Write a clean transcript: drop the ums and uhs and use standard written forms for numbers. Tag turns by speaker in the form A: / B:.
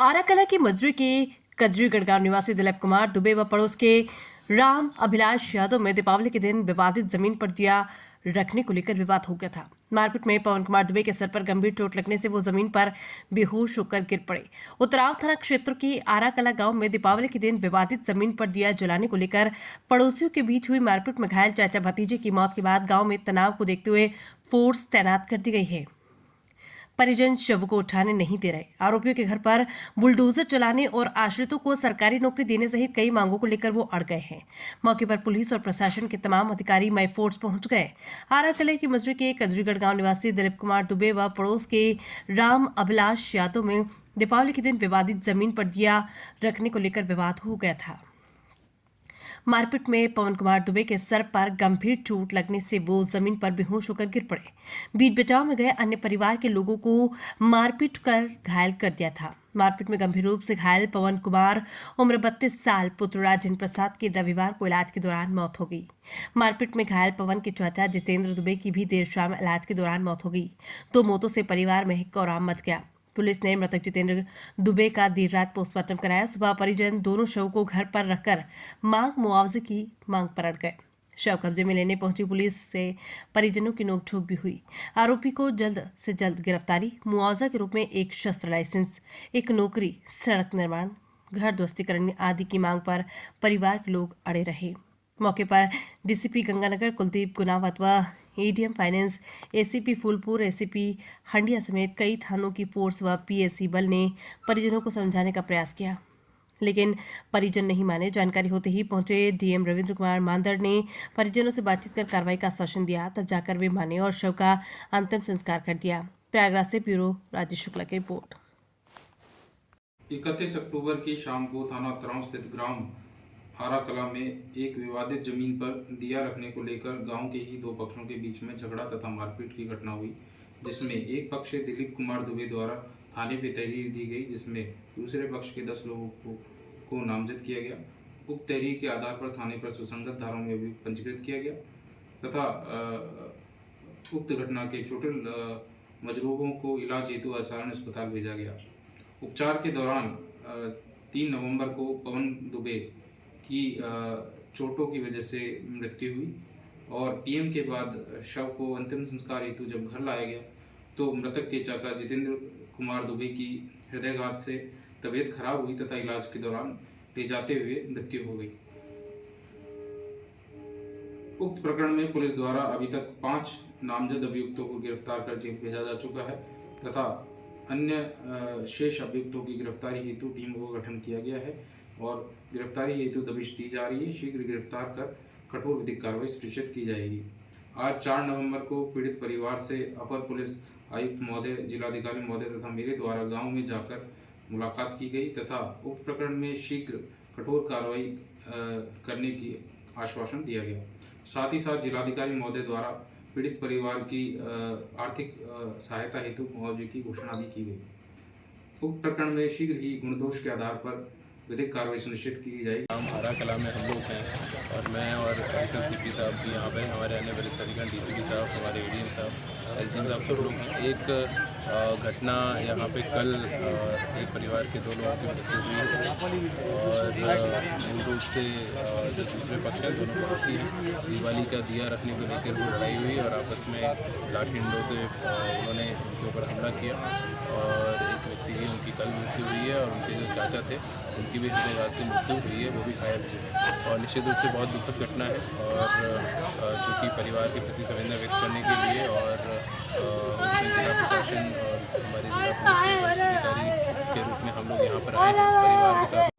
A: आराकला की मजरी के कजरी गढ़गांव निवासी दिलीप कुमार दुबे व पड़ोस के राम अभिलाष यादव में दीपावली के दिन विवादित जमीन पर दिया रखने को लेकर विवाद हो गया था। मारपीट में पवन कुमार दुबे के सर पर गंभीर चोट लगने से वो जमीन पर बेहोश होकर गिर पड़े। उतराव थाना क्षेत्र के आराकला गांव में दीपावली के दिन विवादित जमीन पर दिया जलाने को लेकर पड़ोसियों के बीच हुई मारपीट में घायल चाचा भतीजे की मौत के बाद गांव में तनाव को देखते हुए फोर्स तैनात कर दी गई है। परिजन शव को उठाने नहीं दे रहे। आरोपियों के घर पर बुलडोजर चलाने और आश्रितों को सरकारी नौकरी देने सहित कई मांगों को लेकर वो अड़ गए हैं। मौके पर पुलिस और प्रशासन के तमाम अधिकारी मई फोर्स पहुंच गए। आराकला की मजरी के कजरीगढ़ गांव निवासी दिलीप कुमार दुबे व पड़ोस के राम अभिलाष यादव में दीपावली के दिन विवादित जमीन पर दिया रखने को लेकर विवाद हो गया था। मारपीट में पवन कुमार दुबे के सर पर गंभीर चोट लगने से वो जमीन पर बेहोश होकर गिर पड़े। बीच बचाव में गए अन्य परिवार के लोगों को मारपीट कर घायल कर दिया था। मारपीट में गंभीर रूप से घायल पवन कुमार उम्र 32 साल पुत्र राजेंद्र प्रसाद की रविवार को इलाज के दौरान मौत हो गई। मारपीट में घायल पवन के चाचा जितेंद्र दुबे की भी देर शाम इलाज के दौरान मौत हो गई। दो मौतों से परिवार में कोहराम मच गया। पुलिस ने मृतक जितेंद्र दुबे का देर रात पोस्टमार्टम कराया। सुबह परिजन दोनों शव को घर पर रखकर मुआवजे की मांग पर अड़ गए। शव कब्जे में लेने पहुंची पुलिस से परिजनों की नोकझोंक भी हुई। आरोपी को जल्द से जल्द गिरफ्तारी, मुआवजा के रूप में एक शस्त्र लाइसेंस, एक नौकरी, सड़क निर्माण, घर ध्वस्तीकरण आदि की मांग पर परिवार के लोग अड़े रहे। मौके पर डीसीपी गंगानगर कुलदीप गुनावत व ADM finance, ACP Phulpur, ACP Handia समेत कई थानों की फोर्स व पीएससी बल ने परिजनों को समझाने का प्रयास किया, लेकिन परिजन नहीं माने। जानकारी होते ही पहुंचे डीएम रविंद्र कुमार मांदड़ ने परिजनों से बातचीत कर कार्रवाई का आश्वासन दिया, तब जाकर वे माने और शव का अंतिम संस्कार कर दिया। प्रयागराज से ब्यूरो राजेश शुक्ला की रिपोर्ट।
B: 31 अक्टूबर की शाम को थाना उतराव स्थित ग्राम आराकला में एक विवादित जमीन पर दिया रखने को लेकर गांव के ही दो पक्षों के बीच में झगड़ा तथा मारपीट की घटना हुई, जिसमें एक पक्ष से दिलीप कुमार दुबे द्वारा थाने पे तहरीर दी गई, जिसमें दूसरे पक्ष के 10 लोगों को नामजद किया गया। उक्त तहरीर के आधार पर थाने पर सुसंगत धाराओं में अभियुक्त पंजीकृत किया गया तथा उक्त घटना के चोटिल मजरूहों को इलाज हेतु आसारान अस्पताल भेजा गया। उपचार के दौरान 3 नवंबर को पवन दुबे की चोटों की वजह से मृत्यु हुई और पीएम के बाद शव को अंतिम संस्कार हेतु जब घर लाया गया तो मृतक के चाचा जितेंद्र कुमार दुबे की हृदयघात से तबीयत खराब हुई तथा इलाज के दौरान ले जाते हुए मृत्यु हो गई। उक्त प्रकरण में पुलिस द्वारा अभी तक 5 नामजद अभियुक्तों को गिरफ्तार कर जेल भेजा जा चुका है तथा अन्य शेष अभियुक्तों की गिरफ्तारी हेतु टीम का गठन किया गया है और गिरफ्तारी हेतु दबिश दी जा रही है। शीघ्र गिरफ्तार कर कठोर विधिक कार्रवाई सुनिश्चित की जाएगी। आज 4 नवंबर को पीड़ित परिवार से अपर पुलिस आयुक्त महोदय, जिलाधिकारी महोदय तथा मेरे द्वारा गांव में जाकर मुलाकात की गई तथा उक्त प्रकरण में शीघ्र कठोर कार्रवाई करने की आश्वासन दिया गया। साथ ही साथ जिलाधिकारी महोदय द्वारा पीड़ित परिवार की आर्थिक सहायता हेतु मुआवजे की घोषणा भी की गई। उक्त प्रकरण में शीघ्र ही गुणदोष के आधार पर विधिक कार्रवाई सुनिश्चित की जाएगी।
C: हम आराकला में हम लोग हैं और मैं और कलेक्टर सीपी साहब भी यहाँ पे, हमारे अन्य वरिष्ठ अधिकारी डीसीपी साहब, हमारे एडीएम साहब, एसडीएम साहब सब लोग हैं। एक घटना यहाँ पे कल एक परिवार के 2 लोगों की मृत्यु हुई और मूल रूप से जो दूसरे पक्ष हैं दोनों पड़ोसी हैं, दिवाली का दिया रखने को लेकर वो लड़ाई हुई और आपस में लाठी डंडों से उन्होंने उनके ऊपर हमला किया और एक व्यक्ति की उनकी कल मृत्यु हुई है और उनके जो चाचा थे उनकी भी हृदयघात से मृत्यु हुई है, वो भी घायल हुए और निश्चित रूप से बहुत दुखद घटना है और चूँकि परिवार के प्रति संवेदना व्यक्त करने के लिए और जिला प्रशासन और हमारे जिला पुलिस के वरिष्ठ अधिकारी के रूप में हम लोग यहाँ पर आए हैं परिवार के साथ